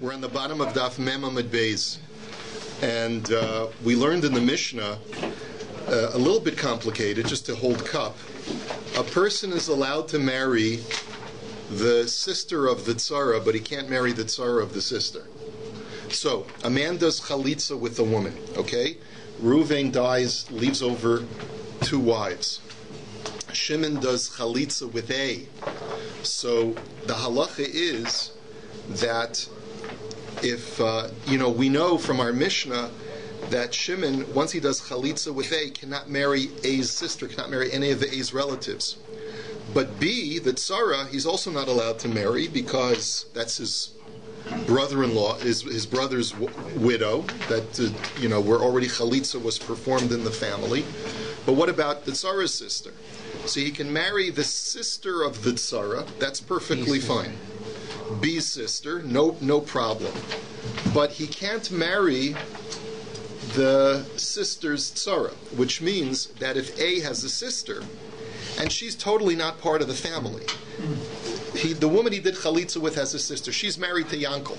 We're on the bottom of DAF Mem Amud Beis, and we learned in the Mishnah, a little bit complicated, just to hold cup. A person is allowed to marry the sister of the tzara, but he can't marry the tzara of the sister. So, a man does chalitza with a woman, okay? Reuven dies, leaves over 2 wives. Shimon does chalitza with A. So, the halacha is that if, we know from our Mishnah that Shimon, once he does chalitza with A, cannot marry A's sister, cannot marry any of the A's relatives. But B, the tzara, he's also not allowed to marry because that's his brother-in-law, his brother's widow, that, where already chalitza was performed in the family. But what about the tzara's sister? So he can marry the sister of the tzara, that's perfectly fine. B's sister, no problem. But he can't marry the sister's tzara, which means that if A has a sister, and she's totally not part of the family, the woman he did chalitza with has a sister. She's married to Yankel,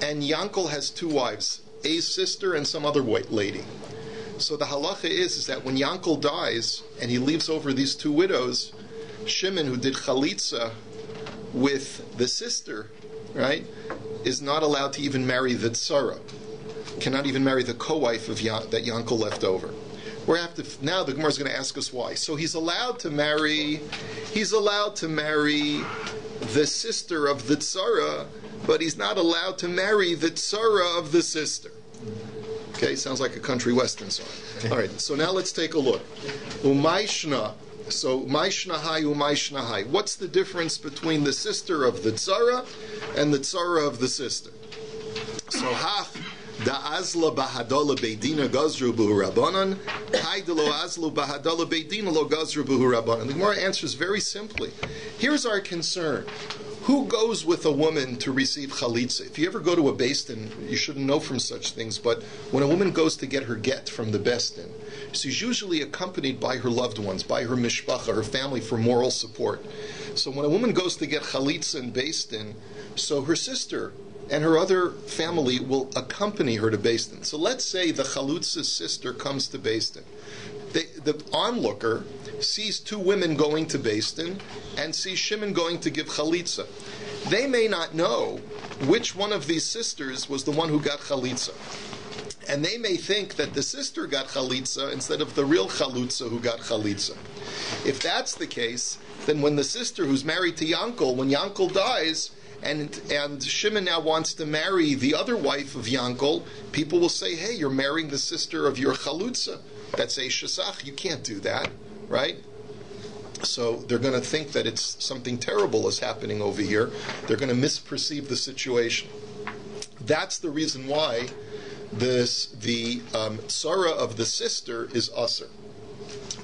and Yankel has 2 wives, A's sister and some other white lady. So the halacha is that when Yankel dies and he leaves over these 2 widows, Shimon, who did chalitza with the sister, right, is not allowed to even marry the tzara, cannot even marry the co-wife of that Yankel left over. Now the Gemara is going to ask us why. So he's allowed to marry the sister of the tzara, but he's not allowed to marry the tzara of the sister. Okay, sounds like a country western song. All right, so now let's take a look. Umayshna. So Maishnahai Umaishnahai. What's the difference between the sister of the tzara and the tzara of the sister? So hach da azla bahadola beidina gazru buhu rabbanon, haidelo azlu bahadola beidina lo gazru buhu rabbanon. The Gemara answers very simply. Here's our concern. Who goes with a woman to receive chalitza? If you ever go to a beis din, you shouldn't know from such things, but when a woman goes to get her get from the beis din, she's usually accompanied by her loved ones, by her mishpacha, her family, for moral support. So when a woman goes to get chalitza in beis din, so her sister and her other family will accompany her to beis din. So let's say the chalutza's sister comes to beis din. The onlooker sees 2 women going to beis din and sees Shimon going to give chalitza. They may not know which one of these sisters was the one who got chalitza. And they may think that the sister got chalitza instead of the real chalutza who got chalitza. If that's the case, then when the sister who's married to Yankel, when Yankel dies, and Shimon now wants to marry the other wife of Yankel, people will say, hey, you're marrying the sister of your chalutza. That's a shesach. You can't do that, right? So they're going to think that it's something terrible is happening over here. They're going to misperceive the situation. That's the reason why the tzara of the sister is usher.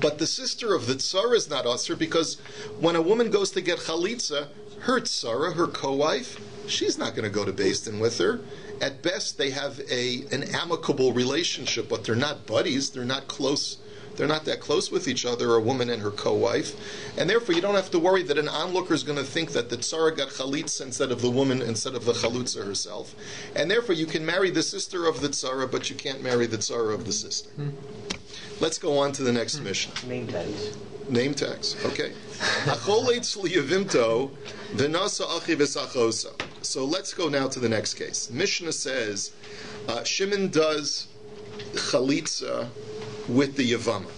But the sister of the tzara is not usher because when a woman goes to get chalitza, her tzara, her co-wife, she's not going to go to beis din with her. At best, they have an amicable relationship, but they're not buddies. They're not close. They're not that close with each other, a woman and her co-wife. And therefore, you don't have to worry that an onlooker is going to think that the tzara got chalitza instead of the woman, instead of the chalutza herself. And therefore, you can marry the sister of the tzara, but you can't marry the tzara of the sister. Let's go on to the next Mishnah. Name tags. Name tags, okay. So let's go now to the next case. Mishnah says, Shimon does chalitza with the Yevama.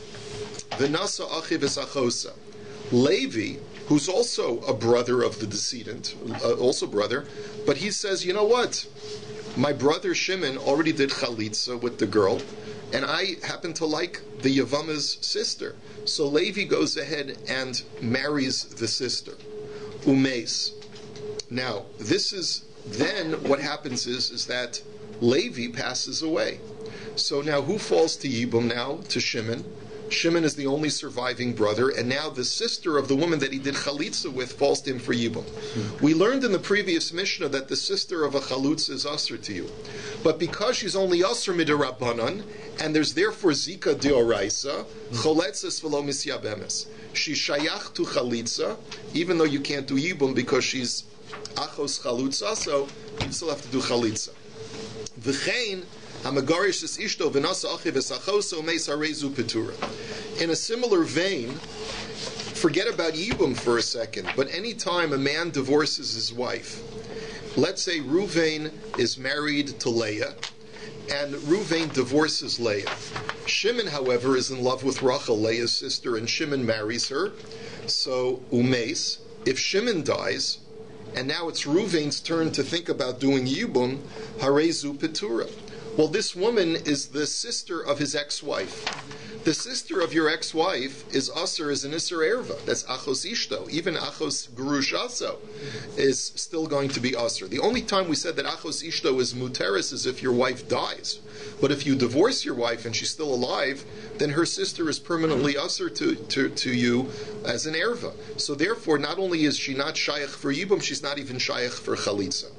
V'nasa achi v'sachosa. Levi, who's also a brother of the decedent, also brother, but he says, you know what? My brother Shimon already did chalitza with the girl, and I happen to like the Yevama's sister. So Levi goes ahead and marries the sister. Umes. Now, then what happens is that Levi passes away. So now who falls to Yibum now? To Shimon. Shimon is the only surviving brother, and now the sister of the woman that he did chalitza with falls to him for Yibum. We learned in the previous Mishnah that the sister of a chalutza is asr to you. But because she's only asr mid'Rabbanan, and there's therefore zika deoraisa, choletzes v'lo misyabemes. She's shayach to chalitza, even though you can't do Yibum because she's achos chalutzaso, you still have to do chalitza. V'chein hamagarish es ishto v'nasa achiv es achoso meis harezu petura. In a similar vein, forget about yibum for a second, but any time a man divorces his wife, let's say Ruvain is married to Leah, and Ruvain divorces Leah. Shimon, however, is in love with Rachel, Leah's sister, and Shimon marries her. So, umeis, if Shimon dies, and now it's Ruvain's turn to think about doing yibum, harezu petura. Well, this woman is the sister of his ex-wife. The sister of your ex-wife is Aser, is an Isser Erva. That's Achos Ishto. Even Achos Gurushaso is still going to be Aser. The only time we said that Achos Ishto is Muteris is if your wife dies. But if you divorce your wife and she's still alive, then her sister is permanently Aser to you as an Erva. So therefore, not only is she not Shayach for Yibum, she's not even Shayach for Chalitza.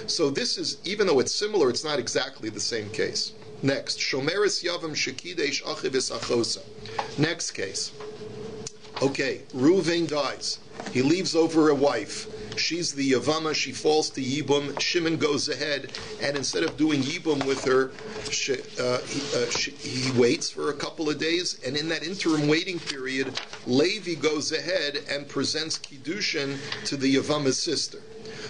So this is, even though it's similar, it's not exactly the same case. Next, Shomeres Yavam Shekidesh Achiv Achosa. Next case. Okay, Reuven dies. He leaves over a wife. She's the Yevama, she falls to Yibum. Shimon goes ahead, and instead of doing Yibum with her, he waits for a couple of days, and in that interim waiting period, Levi goes ahead and presents Kiddushin to the Yevama's sister.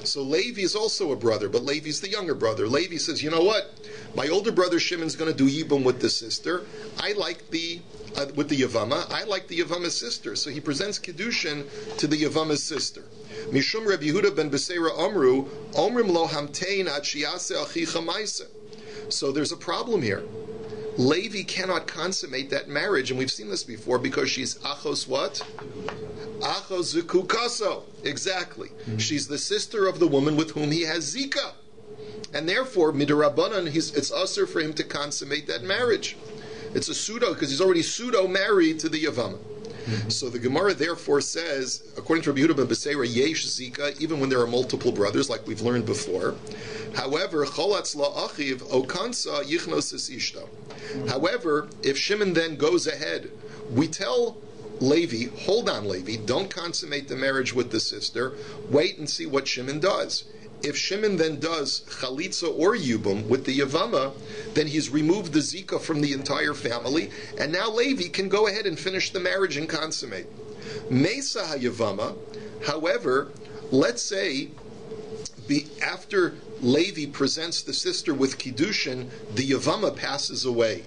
So Levi is also a brother, but Levi's the younger brother. Levi says, you know what? My older brother Shimon's going to do Yibum with the sister. I like with the Yevama. I like the Yevama's sister. So he presents Kiddushin to the Yevama's sister. Mishum Rabbi Yehuda ben Beseira Omru, Omrim lo hamtein ad shiyase achicha maisa. So there's a problem here. Levi cannot consummate that marriage, and we've seen this before, because she's achos what? Achos zikukaso. Exactly. Mm-hmm. She's the sister of the woman with whom he has zika. And therefore, midirabanan, it's usher for him to consummate that marriage. It's a pseudo, because he's already pseudo-married to the Yevama. Mm-hmm. So the Gemara therefore says, according to Rabbi Yehuda ben Beseira, yesh zika, even when there are multiple brothers, like we've learned before. However, cholatz la'achiv okansa yichnos es ishto. However, if Shimon then goes ahead, we tell Levi, hold on Levi, don't consummate the marriage with the sister, wait and see what Shimon does. If Shimon then does chalitza or yibum with the Yevama, then he's removed the zika from the entire family, and now Levi can go ahead and finish the marriage and consummate. Mesa ha-Yevama, however, let's say after Levi presents the sister with Kiddushin, the Yevama passes away.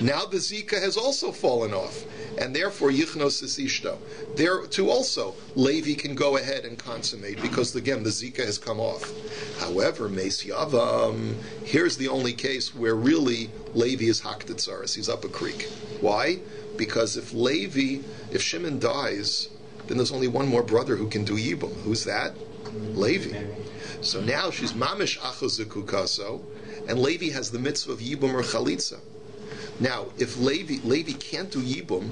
Now the zika has also fallen off, and therefore yichnos is ishto. There too also Levi can go ahead and consummate, because again the zika has come off. However, Meis Yavam, here's the only case where really Levi is haktetzaris, he's up a creek. Why? Because if Shimon dies, then there's only one more brother who can do yibum. Who's that? Levi. So now she's mamish achozekukaso, and Levi has the mitzvah of yibum or chalitza. Now, if Levi can't do Yibum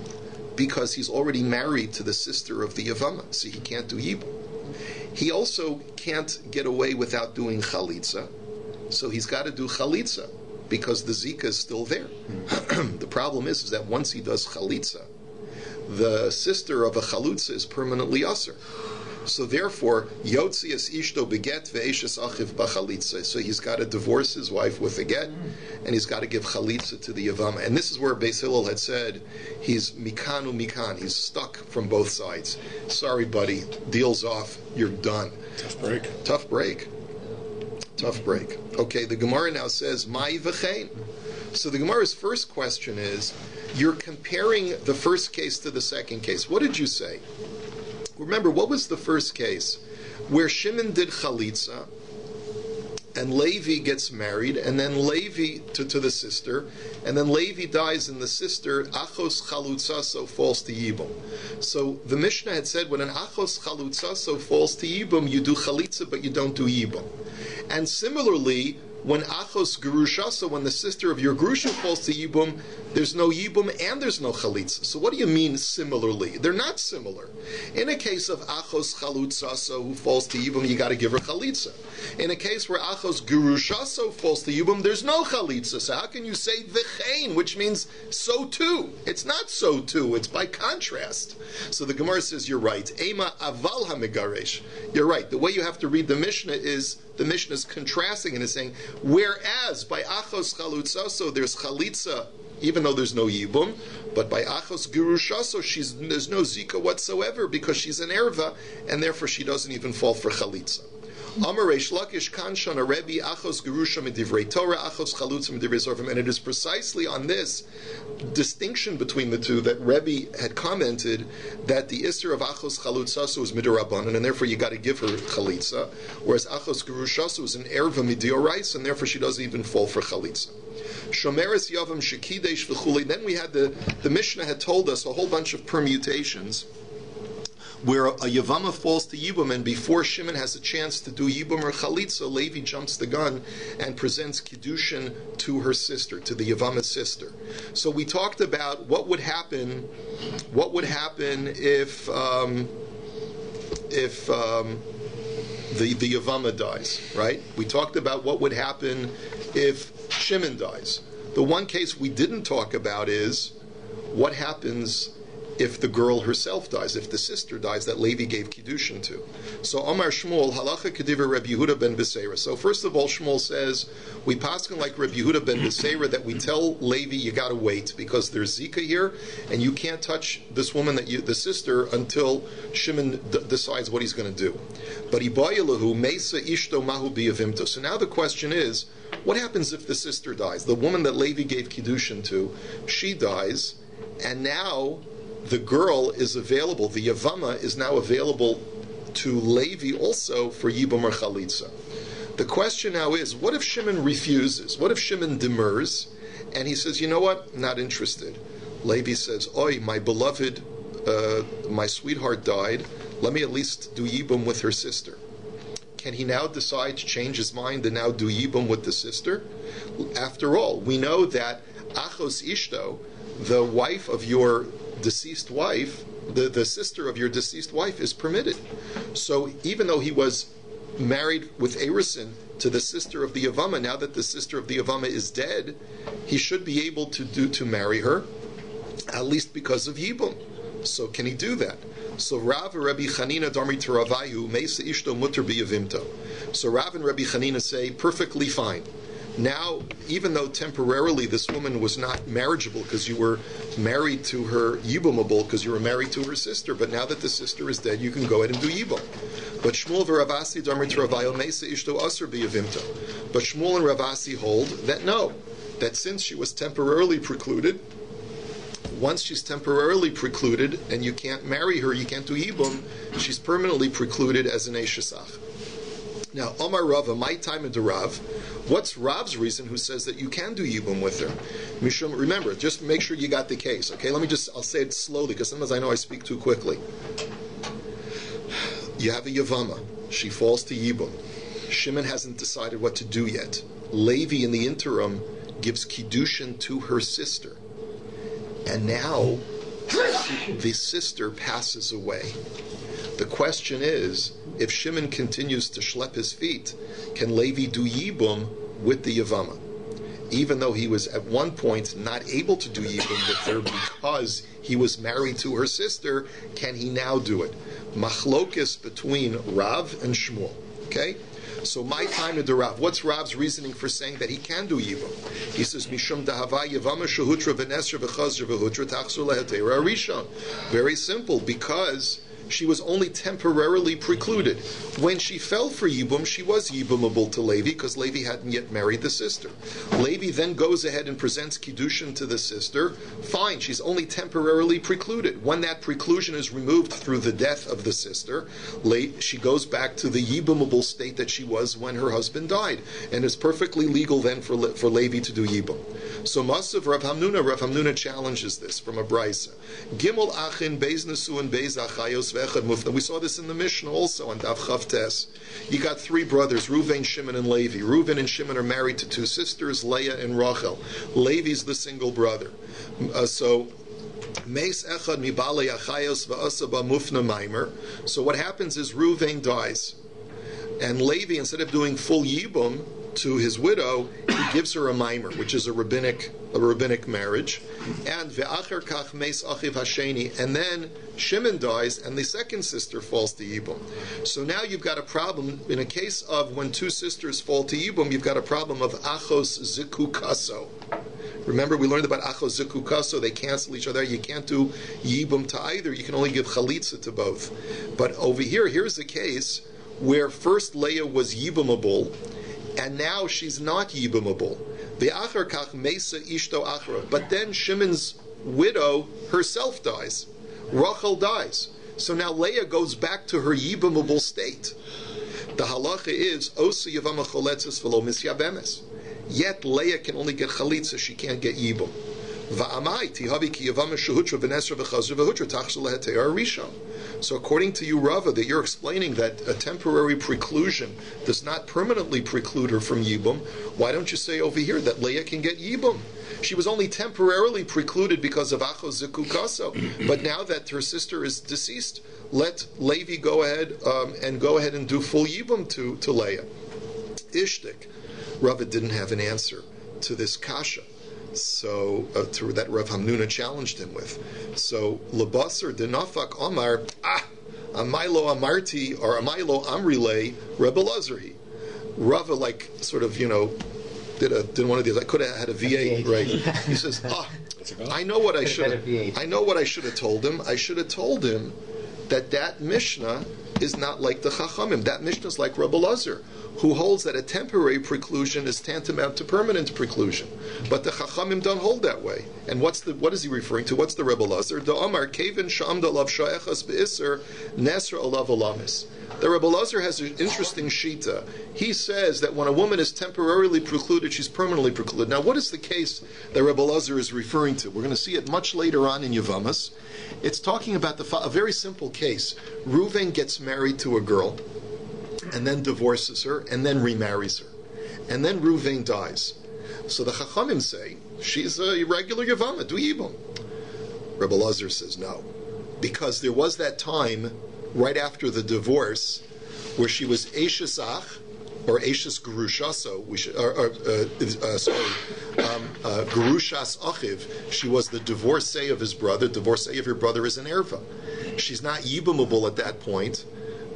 because he's already married to the sister of the Yevama, so he can't do Yibum. He also can't get away without doing Chalitza, so he's got to do Chalitza because the Zika is still there. The problem is that once he does Chalitza, the sister of a Chalutza is permanently Aser. So therefore, Yotzi es ishto beget ve'eshes achiv b'chalitza. So he's got to divorce his wife with a get, and he's got to give chalitza to the Yevama. And this is where Beis Hillel had said he's mikanu mikan. He's stuck from both sides. Sorry, buddy. Deal's off. You're done. Tough break. Tough break. Tough break. Okay, the Gemara now says mai v'chein. So the Gemara's first question is, you're comparing the first case to the second case. What did you say? Remember, what was the first case? Where Shimon did chalitza, and Levi gets married, and then Levi to the sister, and then Levi dies, and the sister, achos chalutzaso, falls to Yibum. So the Mishnah had said, when an achos chalutzaso falls to Yibum, you do chalitza, but you don't do Yibum. And similarly, when achos gerusha, when the sister of your grusha falls to yibum, there's no yibum and there's no chalitza. So what do you mean similarly? They're not similar. In a case of achos chalutza, who falls to yibum, you got to give her chalitza. In a case where achos gerusha falls to yibum, there's no chalitza. So how can you say v'chein, which means so too? It's not so too. It's by contrast. So the Gemara says you're right. Ema aval hamigaresh. You're right. The way you have to read the Mishnah is contrasting and is saying, whereas by achos chalutza, there's chalitza, even though there's no yibum, but by achos gerushaso, there's no zika whatsoever because she's an erva, and therefore she doesn't even fall for chalitza. Amar Reish Lakish Kanshan a Rebbe achos gerusha midivrei Torah achos chalutza midivrei sorvim, and it is precisely on this distinction between the two that Rebbe had commented that the isser of achos chalutza is midorabanan, and therefore you got to give her chalitza, whereas achos gerusha is an erva midiorais, and therefore she doesn't even fall for chalitza. Shomeres yavam shekidesh v'chuli. Then we had the Mishnah had told us a whole bunch of permutations where a Yevama falls to Yibum, and before Shimon has a chance to do Yibum or Chalitza, Levi jumps the gun and presents Kiddushin to her sister, to the Yevama's sister. So we talked about what would happen if the Yevama dies, right? We talked about what would happen if Shimon dies. The one case we didn't talk about is what happens if the girl herself dies, if the sister dies that Levi gave Kiddushin to. So Omar Shmuel, halacha kediver Rabbi Yehuda ben Beseira. So first of all, Shmuel says, we paskin like Rabbi Yehuda ben Beseira that we tell Levi, you got to wait, because there's Zika here, and you can't touch this woman, the sister, until Shimon decides what he's going to do. But Ibayalahu, Mesa Ishto Mahu Biyavimto. So now the question is, what happens if the sister dies? The woman that Levi gave Kiddushin to, she dies, and now the girl is available, the Yevama is now available to Levi also for Yibum or Chalitza. The question now is, what if Shimon refuses? What if Shimon demurs, and he says, you know what, not interested. Levi says, oi, my beloved, my sweetheart died, let me at least do Yibum with her sister. Can he now decide to change his mind and now do Yibum with the sister? After all, we know that Achos Ishto, the wife of your deceased wife, the sister of your deceased wife, is permitted. So even though he was married with Erison to the sister of the Yevama, now that the sister of the Yevama is dead, he should be able to marry her, at least because of Yibum. So can he do that? So Rav and Rabbi Chanina Darmi Teravayu Mesa Ishto Mutter Biyavimto. So Rav and Rabbi Chanina say perfectly fine. Now, even though temporarily this woman was not marriageable because you were married to her, yibumable because you were married to her sister, but now that the sister is dead, you can go ahead and do yibum. But Shmuel v'Ravasi Darmi Teravayu Mesa Ishto Asur Biyavimto. But Shmuel and Ravasi hold that no, that since she was temporarily precluded, once she's temporarily precluded and you can't marry her, you can't do Yibum, she's permanently precluded as an Eishesach. Now, Omar Rava, my time in the Rav, what's Rav's reason who says that you can do Yibum with her? Mishum, remember, just make sure you got the case, okay? I'll say it slowly because sometimes I know I speak too quickly. You have a Yevama, she falls to Yibum. Shimon hasn't decided what to do yet. Levi, in the interim, gives Kiddushin to her sister. And now, the sister passes away. The question is, if Shimon continues to schlep his feet, can Levi do Yibum with the Yevama? Even though he was at one point not able to do Yibum with her because he was married to her sister, can he now do it? Machlokis between Rav and Shmuel. Okay? So my time to the Rav. What's Rav's reasoning for saying that he can do Yibum? He says, Mishum dahava Yevama shehutra v'nesra v'chazra v'hutra tachsur lehetera arishon. Very simple, because she was only temporarily precluded. When she fell for Yibum, she was Yibumable to Levi, because Levi hadn't yet married the sister. Levi then goes ahead and presents Kiddushin to the sister. Fine, she's only temporarily precluded. When that preclusion is removed through the death of the sister, she goes back to the Yibumable state that she was when her husband died. And it's perfectly legal then for Levi to do Yibum. So Masav Rav Hamnuna challenges this from a Brisa. Gimel Achin, Beis Nesuin, Beis Achayos, ve'echad mufna. We saw this in the Mishnah also on DAF Chavtes. You got three brothers, Reuven, Shimon, and Levi. Reuven and Shimon are married to two sisters, Leah and Rachel. Levi's the single brother. So what happens is Reuven dies, and Levi, instead of doing full yibum to his widow, he gives her a mimer, which is a rabbinic marriage. And and then Shimon dies, and the second sister falls to yibum. So now you've got a problem. In a case of when two sisters fall to yibum, you've got a problem of achos zikukaso. Remember, we learned about achos zikukaso. They cancel each other. You can't do yibum to either. You can only give chalitza to both. But over here, here's a case where first Leah was yibumable, and now she's not yibumable. But then Shimon's widow herself dies. Rachel dies. So now Leah goes back to her yibumable state. The halacha is osu yevama choletzes v'lo misyabemes. Yet Leah can only get chalitza; she can't get yibum. So according to you, Rava, that you're explaining that a temporary preclusion does not permanently preclude her from yibum, why don't you say over here that Leah can get yibum? She was only temporarily precluded because of achos zikukaso, but now that her sister is deceased, let Levi go ahead and do full yibum to Leah. Ishtik. Rava didn't have an answer to this kasha. So that Rav Hamnuna challenged him with. So Labasar denafak Amar Amailo Amarti or Amailo Amrile Rebbe Lazarhi. Rava did one of these. I could have had a V8 right. He says, I know what I should have told him. I should have told him that Mishnah is not like the Chachamim. That Mishnah is like Rebbe Lazar, who holds that a temporary preclusion is tantamount to permanent preclusion. But the Chachamim don't hold that way. And what is he referring to? What's the Rebbe Lazar? The Amar Kevin Shamdalav Sha'echas Be'isr Nesra Alav Alamis. The Rebbe Lazar has an interesting shita. He says that when a woman is temporarily precluded, she's permanently precluded. Now, what is the case that Rebbe Lazar is referring to? We're going to see it much later on in Yevamos. It's talking about a very simple case. Reuven gets married to a girl, and then divorces her, and then remarries her. And then Reuven dies. So the Chachamim say, she's a regular Yevama, do Yibum. Rebbe Lazar says no. Because there was that time, right after the divorce, where she was Eishes Ach, or Eishes Gerushaso, Gerushas Achiv, she was the divorcee of his brother. Divorcee of your brother is an erva. She's not yibumable at that point,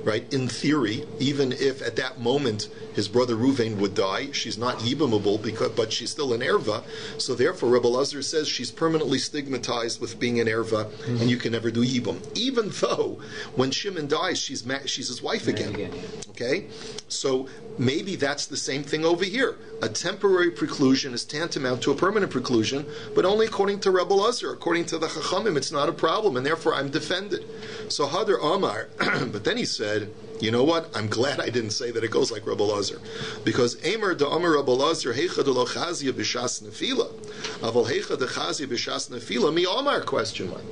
right? In theory, even if at that moment his brother Reuven would die, she's not yibumable, but she's still an erva. So therefore, Rebbe Lazar says she's permanently stigmatized with being an erva, and you can never do yibum. Even though when Shimon dies, she's his wife again. Okay, so maybe that's the same thing over here. A temporary preclusion is tantamount to a permanent preclusion, but only according to Rebbe Lazar. According to the Chachamim, it's not a problem, and therefore I'm defended. So Hadar Amar, but then he said, you know what? I'm glad I didn't say that it goes like Rebbe Lazar, because Eimer da Amar Rebbe Lazar heicha de lo chazia b'shas nefila, aval heicha de chazia b'shas nefila mi Amar question mark.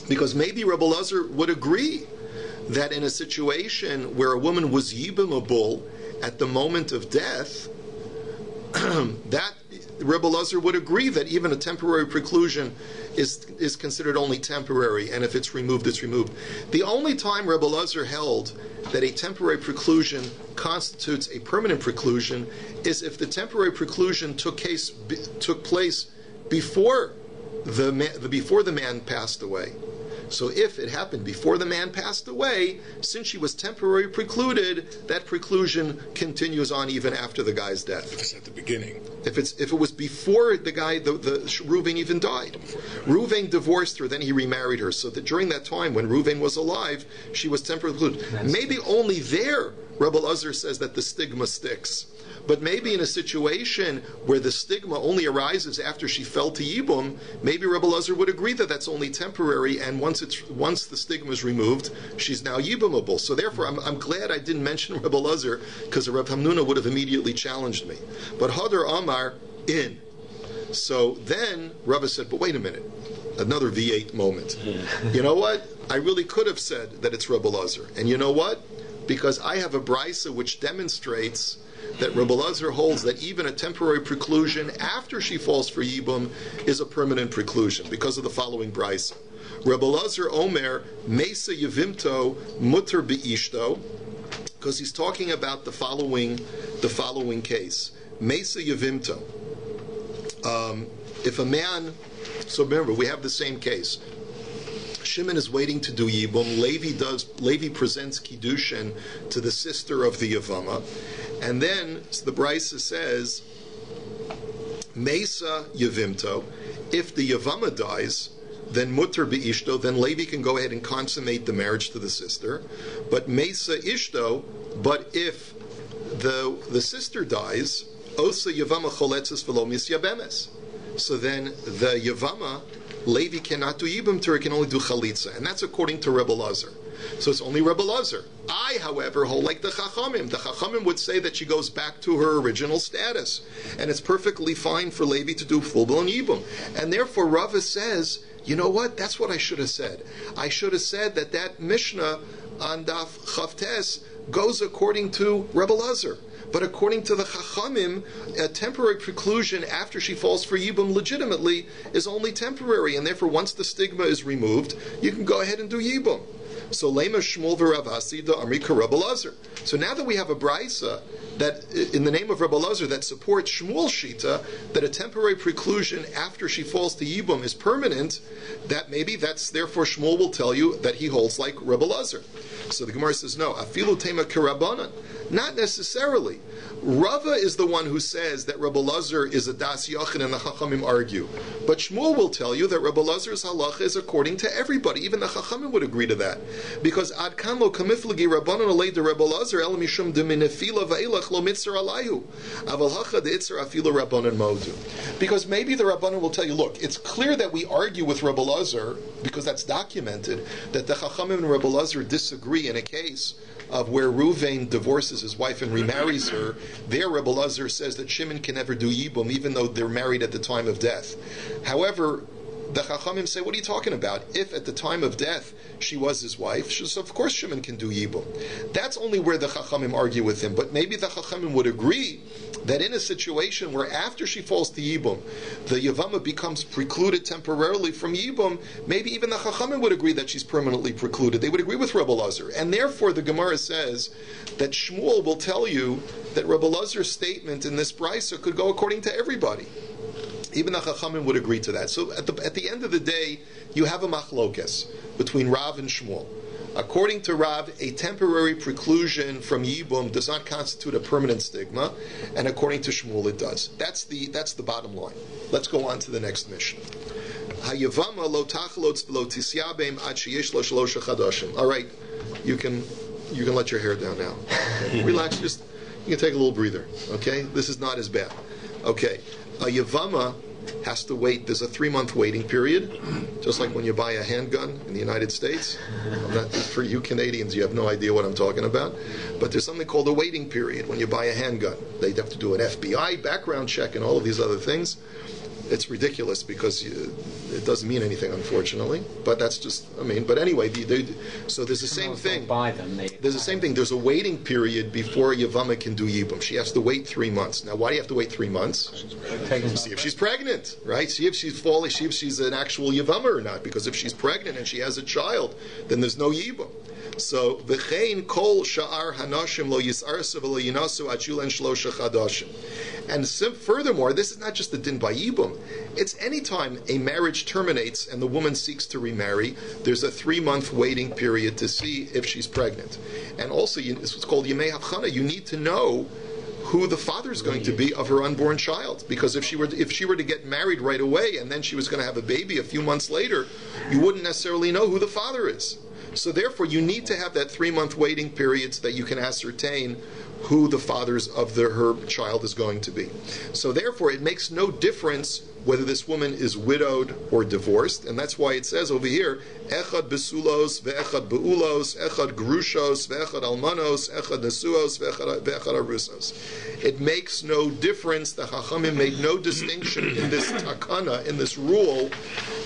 Because maybe Rebbe Lazar would agree that in a situation where a woman was yibumable at the moment of death, that Rebbe Lazar would agree that even a temporary preclusion is considered only temporary, and if it's removed, it's removed. The only time Rebbe Lazar held that a temporary preclusion constitutes a permanent preclusion is if the temporary preclusion took place before the man passed away. So if it happened before the man passed away, since she was temporarily precluded, that preclusion continues on even after the guy's death. If it's at the beginning. If it was before the guy, the Reuven even died. Reuven divorced her, then he remarried her. So that during that time when Reuven was alive, she was temporarily precluded. Maybe only there, Rebbe Lazar says that the stigma sticks. But maybe in a situation where the stigma only arises after she fell to Yibum, maybe Rebbe Lazar would agree that that's only temporary, and once the stigma is removed, she's now Yibumable. So therefore, I'm glad I didn't mention Rebbe Lazar, because the Rebbe Hamnuna would have immediately challenged me. But Hadar Amar, in. So then Rebbe said, but wait a minute. Another V8 moment. You know what? I really could have said that it's Rebbe Lazar. And you know what? Because I have a brisa which demonstrates that Rebbe Lazar holds that even a temporary preclusion after she falls for Yibum is a permanent preclusion because of the following brisa. Rebbe Lazar Omer Mesa Yevimto Mutter Beishto, because he's talking about the following case. Mesa Yevimto. If a man, so remember, we have the same case. Shimon is waiting to do Yibum. Levi presents Kiddushin to the sister of the Yevama. And then the Brisa says, Mesa Yevimto, if the Yevama dies, then Mutter Beishto, then Levi can go ahead and consummate the marriage to the sister. But Mesa Ishto, but if the sister dies, Osa Yevama Choletzes Velo Misyabemes. So then the Yevama, Levi cannot do Yibum to her, can only do Chalitza. And that's according to Rebbe Lazar. So it's only Rebbe Lazar. I, however, hold like the Chachamim. The Chachamim would say that she goes back to her original status. And it's perfectly fine for Levi to do full-blown Yibum. And therefore Rava says, you know what? That's what I should have said. I should have said that Mishnah on DAF Chavtes goes according to Rebbe Lazar. But according to the Chachamim, a temporary preclusion after she falls for Yibum legitimately is only temporary, and therefore once the stigma is removed, you can go ahead and do Yibum. So Lema Shmuel v'Rav Asi da Amrika Rebbe Lazar. So now that we have a brisa that, in the name of Rebbe Lazar, that supports Shmuel Shita, that a temporary preclusion after she falls to Yibum is permanent, that's therefore Shmuel will tell you that he holds like Rebbe Lazar. So the Gemara says, no, afilu tema kerabanan. Not necessarily. Rava is the one who says that Rebbe Lazar is a das yachin and the Chachamim argue. But Shmuel will tell you that Rebbe Lazar's halacha is according to everybody. Even the Chachamim would agree to that. Because ad kan lo kamiflagi rabbanon alei de Rebbe Lazar el mishum de minefila va'elach lo mitzar alayu. Aval hacha de itzar afilu rabbanon modu. Because maybe the rabbanon will tell you, look, it's clear that we argue with Rebbe Lazar, because that's documented, that the Chachamim and Rebbe Lazar disagree in a case of where Ruvain divorces his wife and remarries her. There Rebbe Lazar says that Shimon can never do Yibum even though they're married at the time of death. However, the Chachamim say, what are you talking about? If at the time of death she was his wife, so of course Shimon can do Yibum. That's only where the Chachamim argue with him. But maybe the Chachamim would agree that in a situation where after she falls to Yibum, the Yevama becomes precluded temporarily from Yibum, maybe even the Chachamim would agree that she's permanently precluded. They would agree with Rebbe Lazar. And therefore the Gemara says that Shmuel will tell you that Rebbe Lazar's statement in this brisa could go according to everybody. Even the Chachamim would agree to that. So at the end of the day, you have a machlokes between Rav and Shmuel. According to Rav, a temporary preclusion from Yibum does not constitute a permanent stigma, and according to Shmuel, it does. That's the bottom line. Let's go on to the next mission. Hayavama lo tachalotz v'lo tisyabeim ad sheyesh lo shlosha chadashim. All right, you can let your hair down now. Okay? Relax. You can take a little breather. Okay, this is not as bad. Okay, a Yevama has to wait. There's a 3-month waiting period, just like when you buy a handgun in the United States. For you Canadians, you have no idea what I'm talking about. But there's something called a waiting period when you buy a handgun. They have to do an FBI background check and all of these other things. It's ridiculous because it doesn't mean anything, unfortunately. But that's just, but anyway, so there's the same thing. There's the same thing. There's a waiting period before a Yevama can do Yibum. She has to wait 3 months. Now, why do you have to wait 3 months? See if she's pregnant, right? See if she's an actual Yevama or not. Because if she's pregnant and she has a child, then there's no Yibum. So v'chein kol sha'ar hanashim lo yisarsa v'lo yinasu achulen shlosha chadashim. And furthermore, this is not just the din by Yibum. It's any time a marriage terminates and the woman seeks to remarry, there's a 3-month waiting period to see if she's pregnant. And also, it's what's called Yemei Havchana. You need to know who the father is going to be of her unborn child. Because if she were to get married right away and then she was going to have a baby a few months later, you wouldn't necessarily know who the father is. So therefore, you need to have that 3-month waiting period so that you can ascertain who the fathers of her child is going to be. So therefore, it makes no difference whether this woman is widowed or divorced, and that's why it says over here, Echad besulos, ve'echad beulos, echad grushos, ve'echad almanos, echad nesuos, ve'echad arusos. It makes no difference. The Chachamim made no distinction in this takana, in this rule,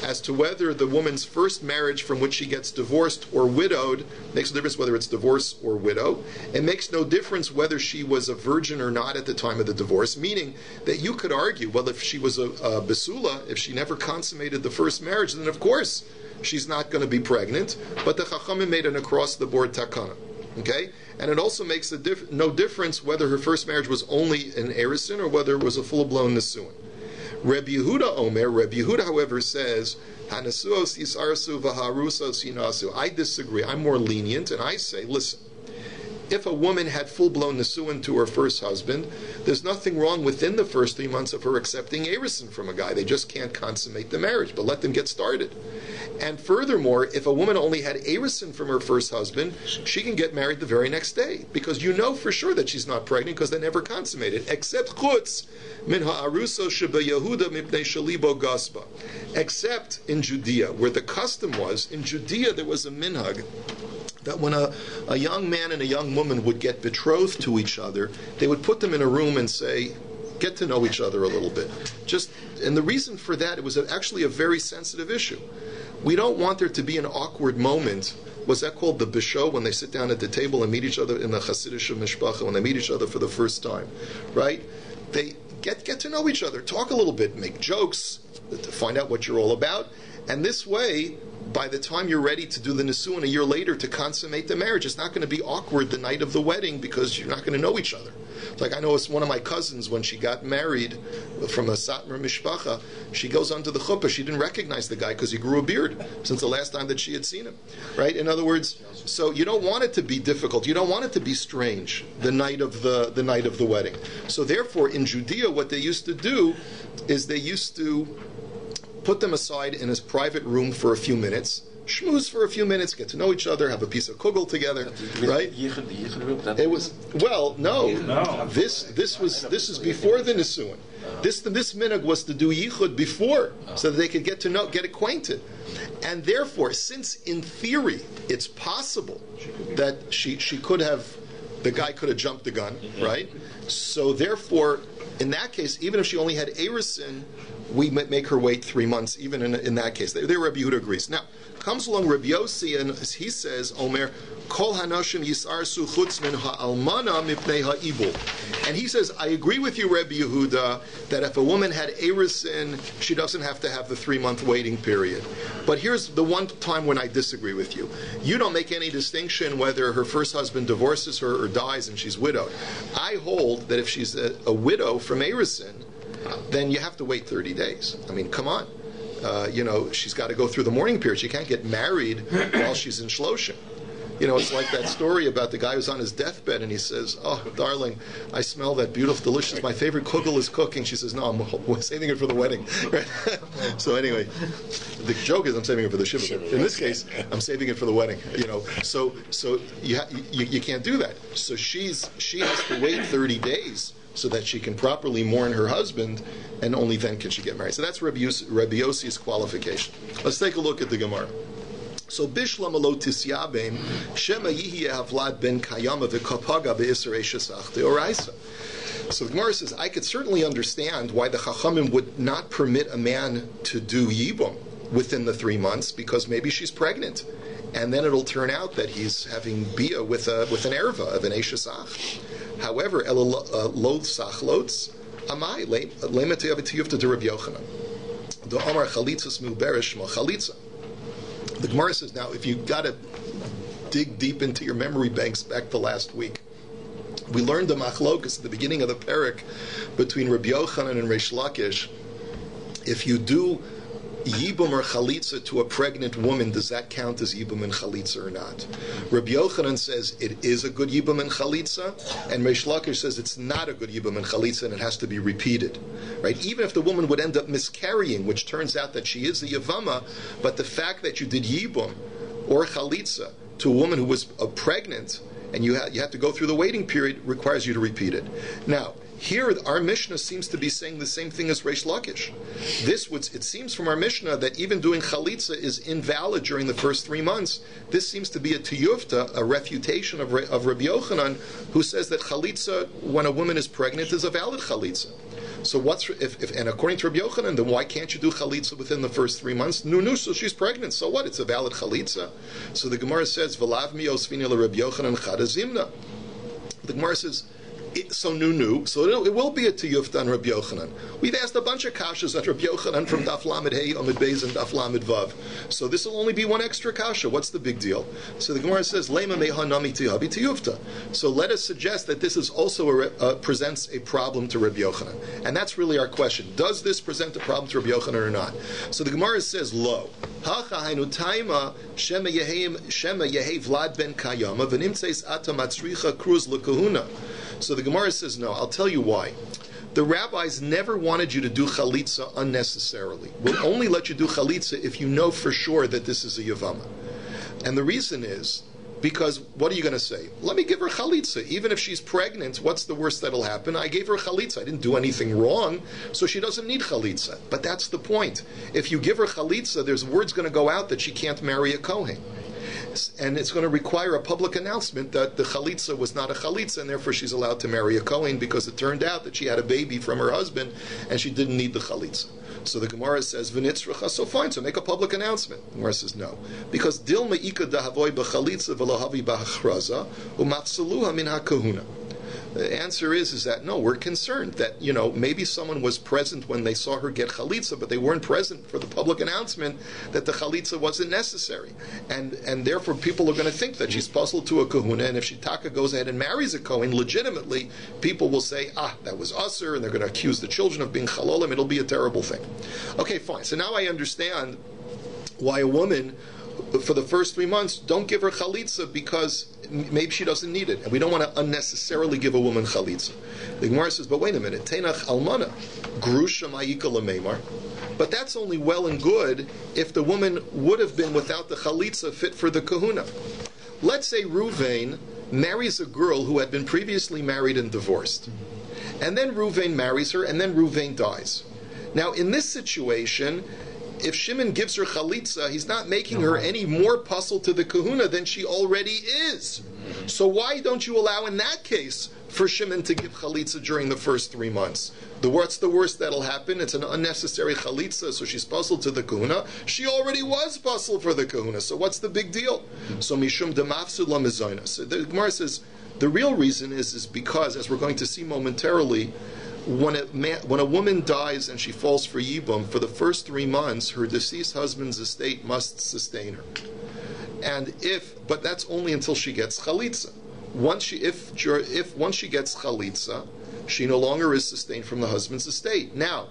as to whether the woman's first marriage from which she gets divorced or widowed makes no difference whether it's divorce or widow. It makes no difference whether she was a virgin or not at the time of the divorce, meaning that you could argue, well, if she was a besula, if she never consummated the first marriage, then of course she's not going to be pregnant, but the Chachamim made an across-the-board takana. Okay? And it also makes no difference whether her first marriage was only an erisin or whether it was a full-blown nisuin. Rabbi Yehuda, however, says, Hanasuos yisarsu v'harusos yinasu. I disagree. I'm more lenient, and I say, listen, if a woman had full-blown nisuin to her first husband, there's nothing wrong within the first 3 months of her accepting erisin from a guy. They just can't consummate the marriage, but let them get started. And furthermore, if a woman only had erisin from her first husband, she can get married the very next day, because you know for sure that she's not pregnant because they never consummated, except chutz min ha'aruso sheba Yehuda mipnei shalibo gaspa. Except in Judea, where the custom was, in Judea there was a minhag that when a young man and a young woman would get betrothed to each other, they would put them in a room and say, get to know each other a little bit. And the reason for that, it was actually a very sensitive issue. We don't want there to be an awkward moment. Was that called the bisho, when they sit down at the table and meet each other in the Hasidic mishpacha, when they meet each other for the first time, right? They get to know each other, talk a little bit, make jokes, to find out what you're all about, and this way, by the time you're ready to do the nisuin a year later to consummate the marriage, it's not going to be awkward the night of the wedding because you're not going to know each other. It's like I know it's one of my cousins, when she got married from a Satmar Mishpacha, she goes onto the chuppah, she didn't recognize the guy because he grew a beard since the last time that she had seen him. Right? In other words, so you don't want it to be difficult, you don't want it to be strange the night of the wedding. So therefore, in Judea, what they used to do is they used to put them aside in his private room for a few minutes, schmooze for a few minutes, get to know each other, have a piece of kugel together, right? It was, well, no. This is before the nisuin. This minhag was to do yichud before, so that they could get acquainted. And therefore, since in theory it's possible that she could have, the guy could have jumped the gun, right? So therefore, in that case, even if she only had erisin, we make her wait 3 months, even in that case. There Rabbi Yehuda agrees. Now, comes along Rabbi Yossi, and he says, Omer, Kol hanoshim yisarsu chutz min ha'almana mipnei ha'ibul. And he says, I agree with you, Rabbi Yehuda, that if a woman had erisin, she doesn't have to have the 3-month waiting period. But here's the one time when I disagree with you. You don't make any distinction whether her first husband divorces her or dies and she's widowed. I hold that if she's a widow from erisin, then you have to wait 30 days. I mean, come on. She's got to go through the mourning period. She can't get married while she's in shloshim. It's like that story about the guy who's on his deathbed and he says, oh, darling, I smell that beautiful, delicious, my favorite kugel is cooking. She says, no, I'm saving it for the wedding. Right? So anyway, the joke is I'm saving it for the shiva. In this case, I'm saving it for the wedding. So you can't do that. So she has to wait 30 days so that she can properly mourn her husband, and only then can she get married. So that's Rabbi Yossi's qualification. Let's take a look at the Gemara. So Bishlam alo tisyabem shema yihi havlad ben kayama v'kapaga be'isar eshesach deoraisa. So the Gemara says, I could certainly understand why the Chachamim would not permit a man to do yibum within the 3 months, because maybe she's pregnant, and then it'll turn out that he's having bia with an erva of an eshesach. However, lo sachlotz amai lematei avitiyufta to Rabbi Yochanan. The Omar chalitzas muberish ma chalitza. The Gemara says, now, if you've got to dig deep into your memory banks back to last week, we learned the machlokas at the beginning of the parak between Rabbi Yochanan and Reish Lakish. If you do yibum or chalitza to a pregnant woman, does that count as yibum and chalitza or not? Rabbi Yochanan says it is a good yibum and chalitza, and Reish Lakish says it's not a good yibum and chalitza, and it has to be repeated. Right? Even if the woman would end up miscarrying, which turns out that she is a yevama, but the fact that you did yibum or chalitza to a woman who was pregnant, and you have to go through the waiting period, requires you to repeat it. Now, here, our Mishnah seems to be saying the same thing as Reish Lakish. It seems from our Mishnah that even doing chalitza is invalid during the first 3 months. This seems to be a tiyufta, a refutation of Rabbi Yochanan, who says that chalitza, when a woman is pregnant, is a valid chalitza. So what's if and according to Rabbi Yochanan, then why can't you do chalitza within the first 3 months? No, so she's pregnant. So what? It's a valid chalitza. So the Gemara says, "V'lav mi osvini Rabbi Yochanan chadazimna." The Gemara says, so it will be a tiyufta on Rabbi Yochanan. We've asked a bunch of kashas on Rabbi Yochanan from Daf Lamed Hey, Amid Beis, and Daf Lamed Vav. So this will only be one extra kasha. What's the big deal? So the Gemara says, Lema meha nami tihabi tiyufta. So let us suggest that this is also presents a problem to Rabbi Yochanan. And that's really our question. Does this present a problem to Rabbi Yochanan or not? So the Gemara says, Lo. Hacha hainu taima shema yehi Vlad ben Kayama v'nimtzeis ata matzricha kruz lekahuna. So the Gemara says, no, I'll tell you why. The rabbis never wanted you to do chalitza unnecessarily. We'll only let you do chalitza if you know for sure that this is a Yevama. And the reason is, because what are you going to say? Let me give her chalitza. Even if she's pregnant, what's the worst that'll happen? I gave her chalitza. I didn't do anything wrong, so she doesn't need chalitza. But that's the point. If you give her chalitza, there's words going to go out that she can't marry a Kohen. And it's going to require a public announcement that the chalitza was not a chalitza, and therefore she's allowed to marry a Kohen, because it turned out that she had a baby from her husband and she didn't need the chalitza. So the Gemara says, "V'nitzracha." So fine, so make a public announcement. The Gemara says no, because dilma ika dahavoy b'chalitza v'lohavi b'achraza u'matzaluha min hakahuna. The answer is that no, we're concerned that, maybe someone was present when they saw her get chalitza, but they weren't present for the public announcement that the chalitza wasn't necessary, and therefore people are going to think that she's puzzled to a kahuna, and if she taka goes ahead and marries a kohen legitimately, people will say, that was usher, and they're going to accuse the children of being chalolim. It'll be a terrible thing. Okay, fine. So now I understand why a woman, for the first 3 months, don't give her chalitza, because maybe she doesn't need it, and we don't want to unnecessarily give a woman chalitza. The Gemara says, but wait a minute, Tenach almana, grusha ma'ika l'meimar. But that's only well and good if the woman would have been without the chalitza fit for the kahuna. Let's say Ruvain marries a girl who had been previously married and divorced, and then Ruvain marries her, and then Ruvain dies. Now, in this situation, if Shimon gives her chalitza, he's not making her any more puzzle to the kahuna than she already is. So why don't you allow, in that case, for Shimon to give chalitza during the first 3 months? What's the worst that'll happen? It's an unnecessary chalitza, so she's puzzled to the kahuna. She already was puzzled for the kahuna, so what's the big deal? So mishum demafsu la mezayna. So the Gemara says, the real reason is because, as we're going to see momentarily, when a woman dies and she falls for yibum, for the first 3 months, her deceased husband's estate must sustain her. But that's only until she gets chalitza. Once she gets chalitza, she no longer is sustained from the husband's estate. Now,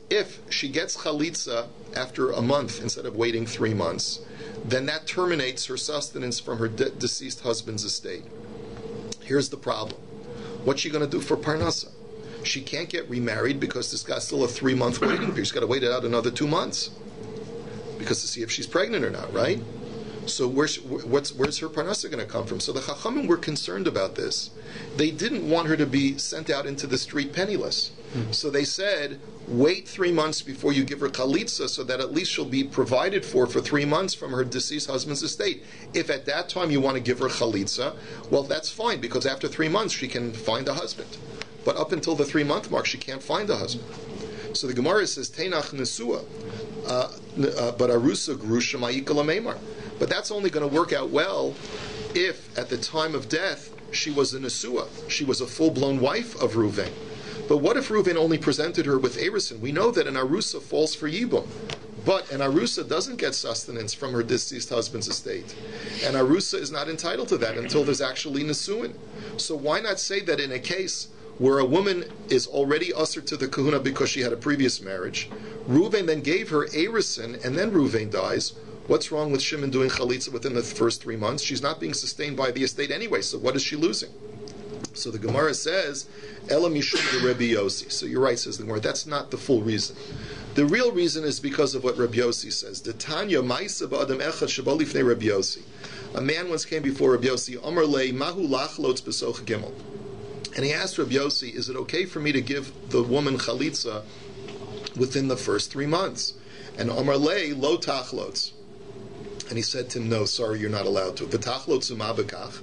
if she gets chalitza after a month instead of waiting 3 months, then that terminates her sustenance from her deceased husband's estate. Here's the problem. What's she going to do for parnasa? She can't get remarried because this guy's still a 3-month waiting period. She's got to wait it out another 2 months because to see if she's pregnant or not, right? So where's her parnasa going to come from? So the Chachamim were concerned about this. They didn't want her to be sent out into the street penniless. So they said, wait 3 months before you give her chalitza, so that at least she'll be provided for 3 months from her deceased husband's estate. If at that time you want to give her chalitza, well, that's fine, because after 3 months she can find a husband. But up until the 3-month mark, she can't find a husband. So the Gemara says, Teinach nesua, but arusa grusha ma'ika l'meimar. But that's only going to work out well if, at the time of death, she was a nesua. She was a full-blown wife of Reuven. But what if Reuven only presented her with erison? We know that an arusa falls for yibum. But an arusa doesn't get sustenance from her deceased husband's estate. And arusa is not entitled to that until there's actually nesuin. So why not say that in a case where a woman is already usher to the kahuna because she had a previous marriage, Reuven then gave her erison, and then Reuven dies. What's wrong with Shimon doing chalitza within the first 3 months? She's not being sustained by the estate anyway, so what is she losing? So the Gemara says, Ela mishum de Rabbi Yossi. So you're right, says the Gemara, that's not the full reason. The real reason is because of what Rabbi Yossi says. The Tanya Maisa ba'adam echad sheba lifnei Rabbi Yossi. A man once came before Rabbi Yossi, Amar lei mahu lachlotz besoch gimel. And he asked Rabbi Yossi, is it okay for me to give the woman chalitza within the first 3 months? And Amar lei lo tachlotz. And he said to him, no, sorry, you're not allowed to. V'tachlotz umabekach.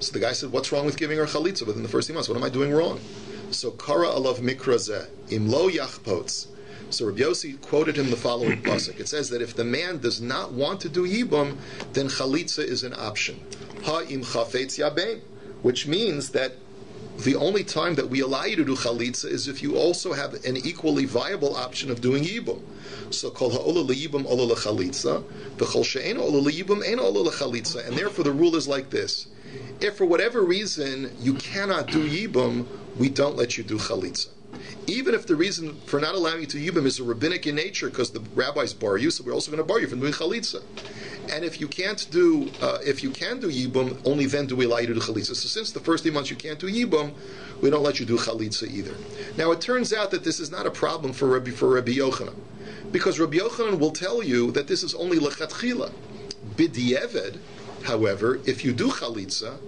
So the guy said, what's wrong with giving her chalitza within the first 3 months? What am I doing wrong? So Kara alav mikrazeh imlo yachpotz. So Rabbi Yossi quoted him the following pasuk. It says that if the man does not want to do yibum, then chalitza is an option. Ha im chafetz yabein, which means that the only time that we allow you to do chalitza is if you also have an equally viable option of doing yibum. So kol ha'ola liyibum ola lechalitza, v'chol she'en ola liyibum ein ola lechalitza. And therefore the rule is like this: if for whatever reason you cannot do yibum, we don't let you do chalitza. Even if the reason for not allowing you to yibum is a rabbinic in nature, because the rabbis bar you, so we're also going to bar you from doing chalitza. And if you can do yibum, only then do we allow you to do chalitza. So since the first 3 months you can't do yibum, we don't let you do chalitza either. Now it turns out that this is not a problem for Rabbi Yochanan, because Rabbi Yochanan will tell you that this is only lechatchila. B'di'eved, however, if you do chalitza,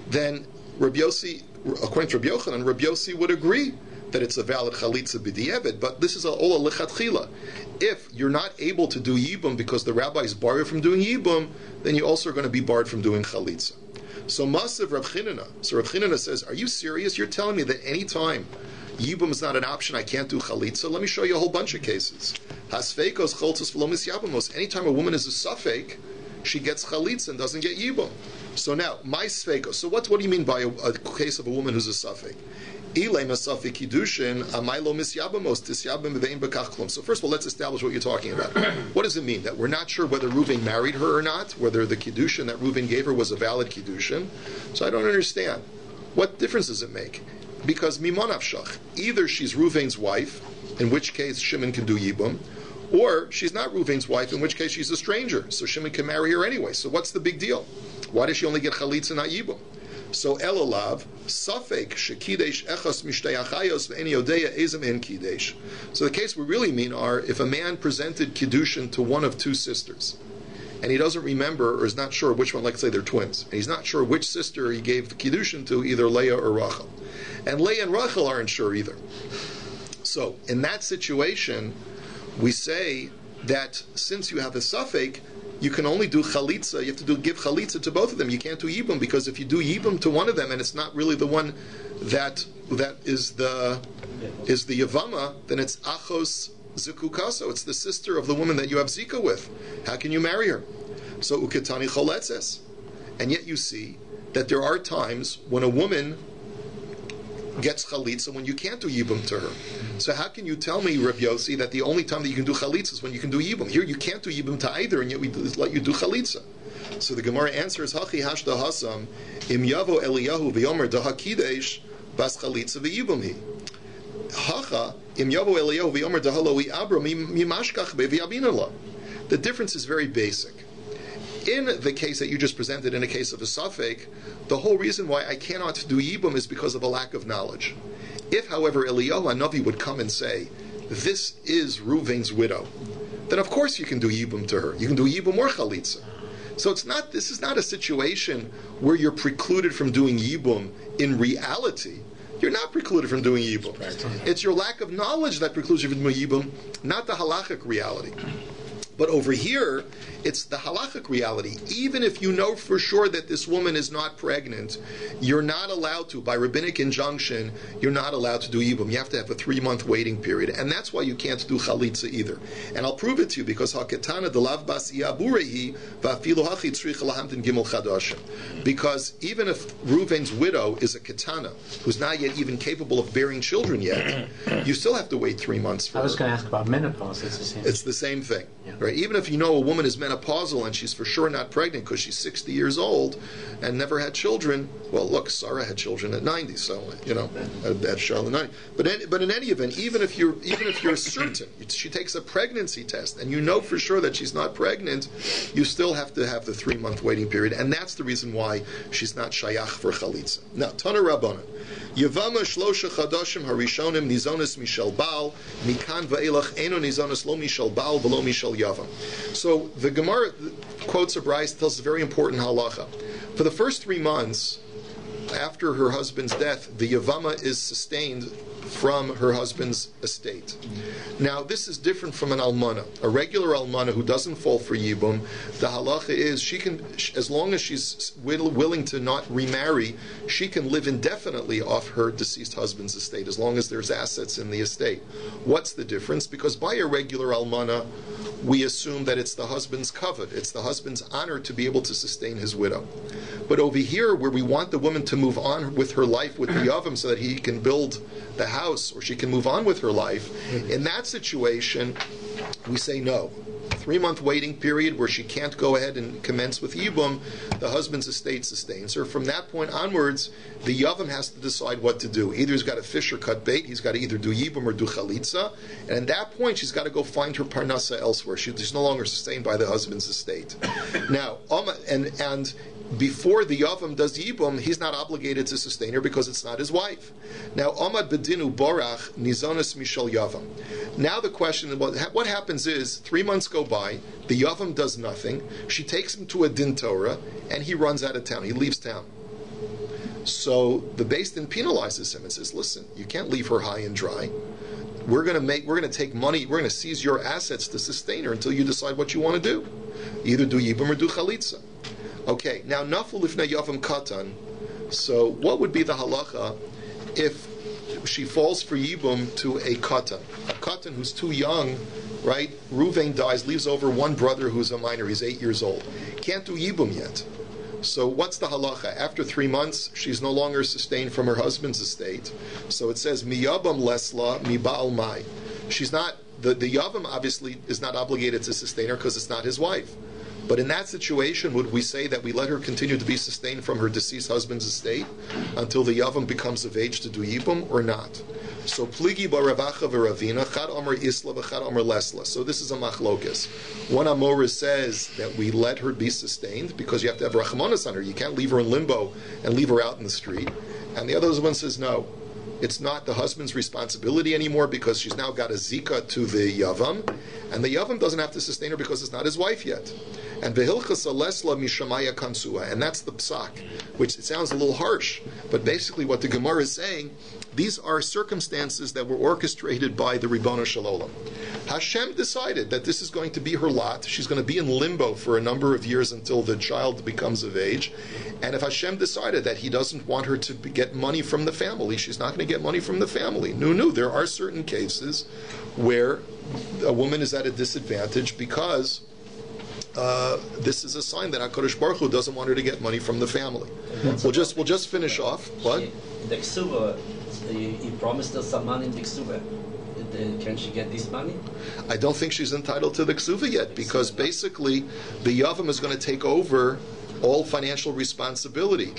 then Rabbi Yossi, according to Rabbi Yochanan, Rabbi Yossi would agree that it's a valid chalitza b'di'eved, but this is all a lechatchila. If you're not able to do yibum because the rabbis bar you from doing yibum, then you also are going to be barred from doing chalitza. So Masav Rav Chinana. So Rav Chinana says, are you serious? You're telling me that any time yibum is not an option, I can't do chalitza? Let me show you a whole bunch of cases. Hasfeikos choltzos v'lomis yabamos. Anytime a woman is a safek, she gets chalitza and doesn't get yibum. So now, my sfeikos. So what do you mean by a case of a woman who's a safek? So first of all, let's establish what you're talking about. What does it mean? That we're not sure whether Reuven married her or not, whether the kiddushin that Reuven gave her was a valid kiddushin. So I don't understand. What difference does it make? Because mimonavshach, either she's Reuven's wife, in which case Shimon can do yibum, or she's not Reuven's wife, in which case she's a stranger, so Shimon can marry her anyway. So what's the big deal? Why does she only get chalitza, not yibum? So elolav safek shekidesh echos mishtei achayos ve'eni yodeya ezem en kidesh. So the case we really mean are if a man presented kiddushin to one of two sisters, and he doesn't remember or is not sure which one. Like say they're twins, and he's not sure which sister he gave the kiddushin to, either Leah or Rachel, and Leah and Rachel aren't sure either. So in that situation, we say that since you have a safek, you can only do chalitza. You have to give chalitza to both of them. You can't do yibum, because if you do yibum to one of them and it's not really the one that is the yevama, then it's achos zikukaso. It's the sister of the woman that you have zika with. How can you marry her? So uketani choletzes. And yet you see that there are times when a woman gets chalitza when you can't do yibum to her. So how can you tell me, Rabbi Yossi, that the only time that you can do chalitza is when you can do yibum? Here you can't do yibum to either, and yet we let you do chalitza. So the Gemara answers, Hachi hashda hasam im yavo Eliyahu v'yomer daha kidesh bas chalitza v'yibum hi. Hacha im yavo Eliyahu v'yomer daha lo abra mimashkach be'v'yabinala. The difference is very basic. In the case that you just presented, in a case of a safek, the whole reason why I cannot do yibum is because of a lack of knowledge. If, however, Eliyahu Hanavi would come and say, this is Reuven's widow, then of course you can do yibum to her. You can do yibum or chalitza. So this is not a situation where you're precluded from doing yibum in reality. You're not precluded from doing yibum. It's your lack of knowledge that precludes you from doing yibum, not the halachic reality. But over here, it's the halachic reality. Even if you know for sure that this woman is not pregnant, you're not allowed to, by rabbinic injunction, you're not allowed to do yibum. You have to have a 3-month waiting period. And that's why you can't do chalitza either. And I'll prove it to you, because haketana delav bas yaburehi va'afilu hachi tzrich lahamtin gimel chadashim. Because even if Reuven's widow is a ketana, who's not yet even capable of bearing children yet, you still have to wait 3 months for her. I was going to ask about menopause. It's the same thing. Yeah. Right? Even if you know a woman is menopausal and she's for sure not pregnant because she's 60 years old and never had children, well, look, Sarah had children at 90, so at Charlotte 90. But in any event, even if you're certain, she takes a pregnancy test and you know for sure that she's not pregnant, you still have to have the 3-month waiting period, and that's the reason why she's not shayach for chalitza. Now, Tana Rabbanan, Yevamos shlosha chadashim harishonim nizonis mishal baal mikan va'elach eno nizonis lo mishal baal v'lo mishal yavam. So the Gemara quotes a brayz, tells a very important halacha. For the first 3 months after her husband's death, the Yevama is sustained from her husband's estate. Now, this is different from an almana. A regular almana who doesn't fall for yibum, the halacha is she can, as long as she's willing to not remarry, she can live indefinitely off her deceased husband's estate, as long as there's assets in the estate. What's the difference? Because by a regular almana, we assume that it's the husband's kavod, it's the husband's honor to be able to sustain his widow. But over here, where we want the woman to move on with her life with the yavam so that he can build the house, or she can move on with her life, in that situation, we say no. 3-month waiting period where she can't go ahead and commence with yibum, the husband's estate sustains her. From that point onwards, the yavam has to decide what to do. Either he's got to fish or cut bait, he's got to either do yibum or do chalitza, and at that point she's got to go find her parnasa elsewhere. She's no longer sustained by the husband's estate. Now, and before the yavam does yibum, he's not obligated to sustain her because it's not his wife. Now, Amad bedinu borach nizonas mishal yavam. Now the question, what happens is, 3 months go by, the yavam does nothing, she takes him to a din Torah, and he runs out of town, he leaves town. So the Beis Din penalizes him and says, listen, you can't leave her high and dry. We're going to take money, we're going to seize your assets to sustain her until you decide what you want to do. Either do yibum or do chalitza. Okay, now naful ifna yavam katan. So what would be the halacha if she falls for yibum to a katan who's too young, right? Ruvain dies, leaves over one brother who's a minor, he's 8 years old. Can't do yibum yet. So what's the halacha? After 3 months, she's no longer sustained from her husband's estate. So it says, miyabam lesla mi ba'al mai. She's not, the yavam obviously is not obligated to sustain her because it's not his wife. But in that situation, would we say that we let her continue to be sustained from her deceased husband's estate until the yavam becomes of age to do yibum, or not? So pligi baravacha v'ravina chad omer isla v'chad omer lesla. So this is a machlokas. One amora says that we let her be sustained because you have to have rachmanas on her. You can't leave her in limbo and leave her out in the street. And the other one says no. It's not the husband's responsibility anymore because she's now got a zika to the yavam, and the yavam doesn't have to sustain her because it's not his wife yet. And vehilchas alesla mishamaya kansua, and that's the psak, which it sounds a little harsh, but basically what the Gemara is saying, these are circumstances that were orchestrated by the Ribbono Shel Olam. Hashem decided that this is going to be her lot. She's going to be in limbo for a number of years until the child becomes of age. And if Hashem decided that He doesn't want her to get money from the family, she's not going to get money from the family. No, there are certain cases where a woman is at a disadvantage because this is a sign that HaKadosh Baruch Hu doesn't want her to get money from the family. We'll just finish off. What? The ksuba, he promised us some money in the ksuba. Can she get this money? I don't think she's entitled to the ksuva yet, because basically the yavam is going to take over all financial responsibility.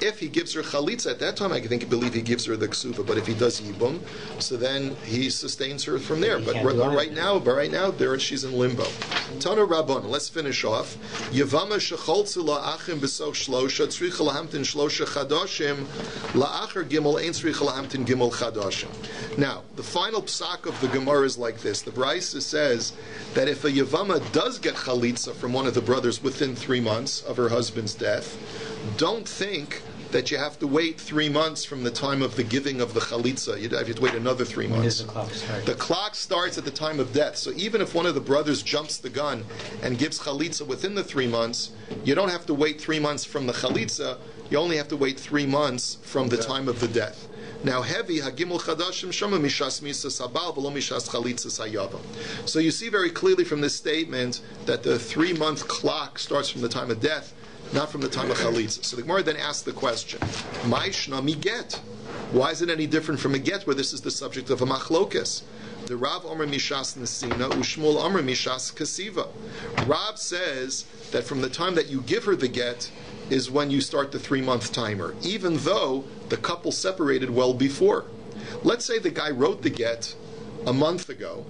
If he gives her chalitza, at that time I believe he gives her the ksuva. But if he does yibum, so then he sustains her from there. But right now, there she's in limbo. Tana Rabban. Let's finish off. Yevamos shecholtzu la'achim b'soch shlosha tzricha lahamtin shlosha chadashim la'achar gimel ein tzricha lahamtin gimel chadashim. Now the final psak of the Gemara is like this. The Brisa says that if a yevama does get chalitza from one of the brothers within 3 months of her husband's death, don't think that you have to wait 3 months from the time of the giving of the chalitza. You have to wait another 3 months. The clock starts at the time of death. So even if one of the brothers jumps the gun and gives chalitza within the 3 months, you don't have to wait 3 months from the chalitza. You only have to wait 3 months from the time of the death. Now, heavy hagimul chadashim shama mishas misas habal v'lo mishas chalitzas hayavam. So you see very clearly from this statement that the 3-month clock starts from the time of death, not from the time of chalitza. So the Gemara then asks the question: Ma'ishna mi get? Why is it any different from a get, where this is the subject of a machlokas? The Rav Omer Mishas Nesina, Ushmul Omer Mishas Kasiva. Rav says that from the time that you give her the get is when you start the 3-month timer, even though the couple separated well before. Let's say the guy wrote the get a month ago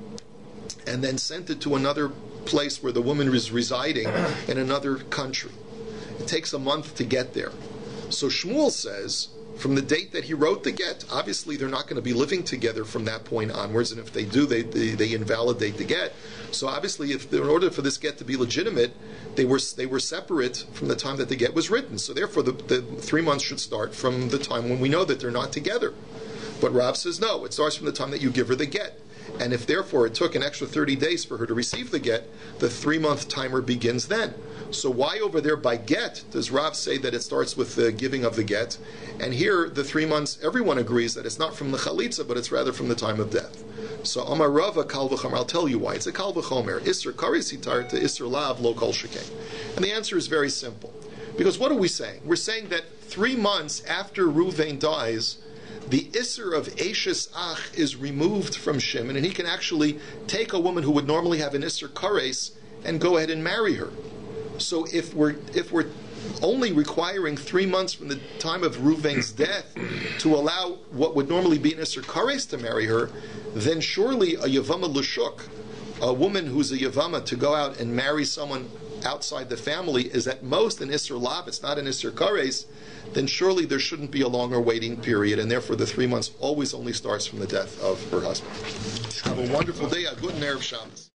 and then sent it to another place where the woman is residing in another country. It takes a month to get there. So Shmuel says, from the date that he wrote the get, obviously they're not going to be living together from that point onwards, and if they do, they invalidate the get. So obviously, in order for this get to be legitimate, they were separate from the time that the get was written. So therefore, the 3 months should start from the time when we know that they're not together. But Rav says no, it starts from the time that you give her the get. And if therefore it took an extra 30 days for her to receive the get, the 3-month timer begins then. So why over there by get does Rav say that it starts with the giving of the get? And here, the 3 months, everyone agrees that it's not from the chalitza, but it's rather from the time of death. So Amar Rava kal v'chomer, I'll tell you why. It's a kal v'chomer. Isser kares hitar to isser lav lo kol shekeh. And the answer is very simple. Because what are we saying? We're saying that 3 months after Ruvain dies, the Isser of Eishes Ach is removed from Shimon, and he can actually take a woman who would normally have an Isser Kares and go ahead and marry her. So if we're only requiring 3 months from the time of Ruvain's death to allow what would normally be an Isser Kares to marry her, then surely a Yevama L'Shuk, a woman who's a Yevama, to go out and marry someone outside the family is at most an Isser Lav, it's not an Isser Kares, then surely there shouldn't be a longer waiting period, and therefore the 3 months always only starts from the death of her husband. Have a wonderful day. A good Erev Shabbos.